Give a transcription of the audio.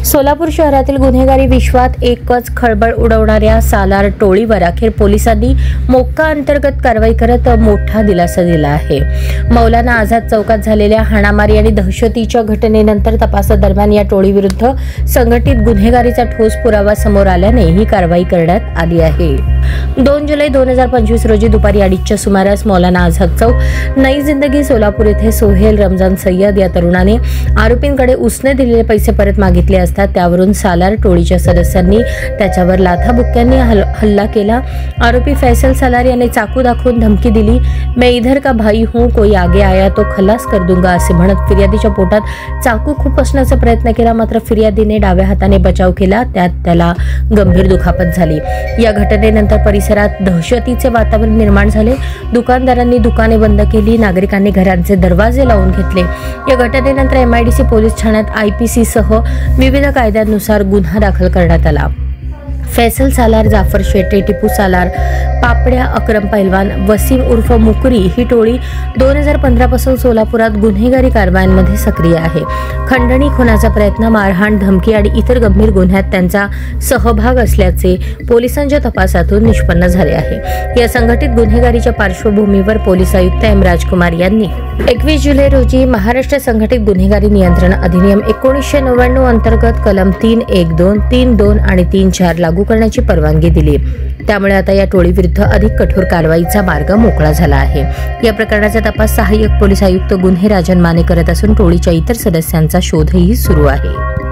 सोलापूर शहरातील गुन्हेगारी विश्वात एकच खळबळ उडवणाऱ्या सालार टोळीवर अखेर पोलिसांनी मोक्का अंतर्गत कारवाई करत मोठा दिलासा दिला आहे। मौलाना आझाद चौकात झालेल्या हाणामारी आणि दहशतीच्या घटनेनंतर तपासादरम्यान या टोळीविरुद्ध संघटित गुन्हेगारीचा ठोस पुरावा समोर आल्याने ही कारवाई करण्यात आली आहे। 2 जुलै 2025 रोजी दुपारी 2:30च्या सुमारास मौलाना आझाद चौक नई जिंदगी सोलापूर येथे सोहेल रमजान सय्यद या तरुणाने आरोपींकडे उसने दिलेले पैसे परत मागितले असता त्यावरून सालार टोळीच्या सदस्यांनी त्याच्यावर लाथाबुक्क्यांनी हल्ला केला। आरोपी फैसल सालार याने चाकू दाखवून धमकी दिली। मैं इधर का भाई हूं, कोई आगे आया तो खलास कर दूंगा असे म्हणत फिर्यादीच्या पोटात चाकू खुपसण्याचा प्रयत्न केला, मात्र फिर्यादीने डाव्या हाताने बचाव केला, त्यात त्याला गंभीर दुखापत झाली। या घटनेनंतर परिसरात दहशतीचे वातावरण निर्माण झाले। दुकानदारांनी दुकाने बंद केली, नागरिकांनी घरांचे दरवाजे लावून घेतले। या घटनेनंतर MIDC पोलीस ठाण्यात IPC सह विविध कायद्यांनुसार गुन्हा दाखल करण्यात आला। फैसल सालार, जाफर शेटे, टिपू सालार, पापड्या, अक्रम पैलवान, वसीम उर्फ मुकरी ही टोळी 2015 पासून सोलापुरात गुन्हेगारी कारवायांमध्ये सक्रिय आहे। खंडणी, खुनाचा प्रयत्न, मारहाण, धमकी आणि इतर गंभीर गुन्ह्यात त्यांचा सहभाग असल्याचे पोलिसांच्या तपासातून निष्पन्न झाले आहे। या संघटित गुन्हेगारीच्या पार्श्वभूमीवर पोलीस आयुक्त M. राजकुमार यांनी 21 जुलै रोजी महाराष्ट्र संघटित गुन्हेगारी नियंत्रण अधिनियम 1999 अंतर्गत कलम 312, 32 आणि 34 लागू करण्याची परवानगी दिली। त्यामुळे आता या टोळीविरुद्ध अधिक कठोर कारवाईचा मार्ग मोकळा झाला आहे। या प्रकरणाचा तपास सहाय्यक पोलीस आयुक्त गुन्हे राजन माने करत असून टोळीच्या इतर सदस्यांचा शोधही सुरू आहे।